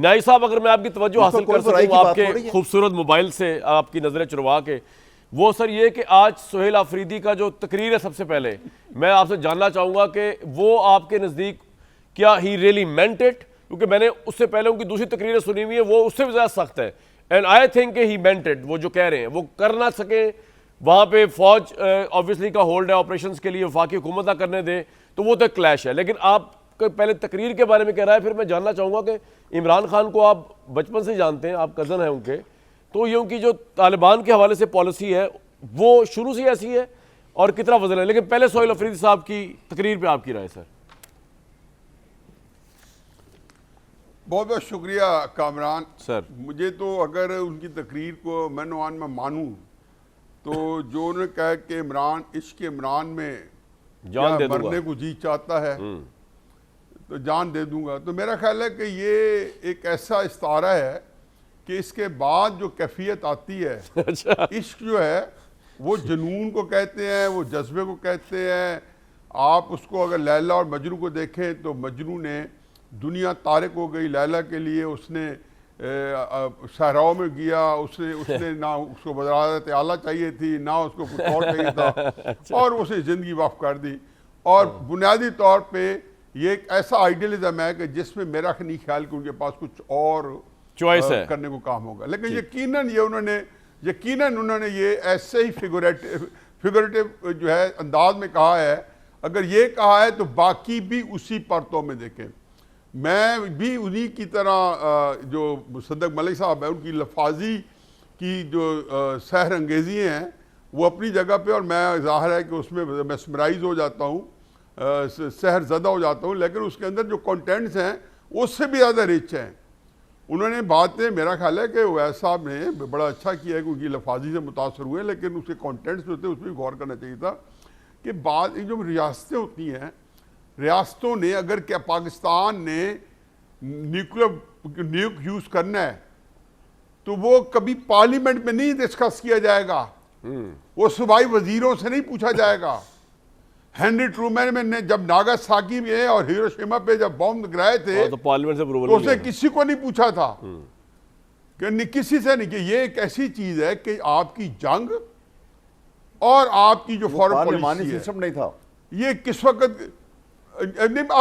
न्याई साहब, अगर मैं आपकी तवज्जो हासिल कर सकूं आपके खूबसूरत मोबाइल से आपकी नजरें चुरवा के, वो सर ये कि आज सुहेल आफरीदी का जो तकरीर है, सबसे पहले मैं आपसे जानना चाहूंगा कि वो आपके नज़दीक क्या ही रियली मेंट इट, क्योंकि मैंने उससे पहले उनकी दूसरी तकरीरें सुनी हुई है, वो उससे भी ज़्यादा सख्त है। And I think he meant it, वो जो कह रहे हैं वो कर ना सके, वहाँ पे फौज ऑब्वियसली का होल्ड है ऑपरेशंस के लिए, वफाकी हुकूमत ना करने दे, तो वो तो क्लैश है। लेकिन आप पहले तकरीर के बारे में कह रहा है, फिर मैं जानना चाहूँगा कि इमरान खान को आप बचपन से जानते हैं, आप कज़न हैं उनके, तो ये उनकी जो तालिबान के हवाले से पॉलिसी है वो शुरू से ऐसी है और कितना वजन है। लेकिन पहले सुहेल आफरीदी साहब की तकरीर पे आपकी राय सर। बहुत बहुत शुक्रिया कामरान सर। मुझे तो अगर उनकी तकरीर को मनवान में मानूं तो जो उन्होंने कहा कि इमरान इश्क इमरान में जान दे मरने को जी चाहता है तो जान दे दूंगा, तो मेरा ख्याल है कि ये एक ऐसा इस्तारा है कि इसके बाद जो कैफियत आती है अच्छा। इश्क जो है वो जुनून को कहते हैं, वो जज्बे को कहते हैं। आप उसको अगर लैला और मजनू को देखें तो मजनू ने दुनिया तारिक हो गई लैला के लिए, उसने सहराओं में गया, उसने ना उसको वज़ारत आला चाहिए थी, ना उसको कुछ और चाहिए था अच्छा। और उसने ज़िंदगी वाफ कर दी। और बुनियादी तौर पे ये एक ऐसा आइडियलिज्म है कि जिसमें मेरा नहीं ख्याल कि उनके पास कुछ और चॉइस है करने को काम होगा। लेकिन यकीनन उन्होंने ये ऐसे ही फिगरेटिव जो है अंदाज में कहा है। अगर ये कहा है तो बाकी भी उसी परतों में देखें। मैं भी उन्हीं की तरह जो मुसद्दक मलिक साहब है, उनकी लफाजी की जो सहर अंगेजी हैं वो अपनी जगह पे, और मैं ज़ाहिर है कि उसमें मेस्मराइज हो जाता हूँ, सहर ज़दा हो जाता हूँ, लेकिन उसके अंदर जो कंटेंट्स हैं उससे भी ज़्यादा रिच हैं। उन्होंने बातें, मेरा ख्याल है कि वैस साहब ने बड़ा अच्छा किया है कि उनकी लफाजी से मुतासर हुए, लेकिन उसके कंटेंट्स जो थे उस पर भी गौर करना चाहिए था कि बाद जो रियासतें होती हैं, रियासतों ने अगर क्या पाकिस्तान ने न्यूक यूज़ करना है तो वो कभी पार्लियामेंट में नहीं डिस्कस किया जाएगा, वो सूबाई वजीरों से नहीं पूछा जाएगा। हेनरी ट्रूमैन ने जब नागासाकी में और हिरोशिमा पे जब बॉम्ब गिराए थे तो पार्लियामेंट से तो उसने किसी को नहीं पूछा था कि किसी से नहीं, कि ये एक ऐसी चीज है कि आपकी जंग और आपकी जो फॉरेन पॉलिसी है सिस्टम नहीं था, ये किस वक्त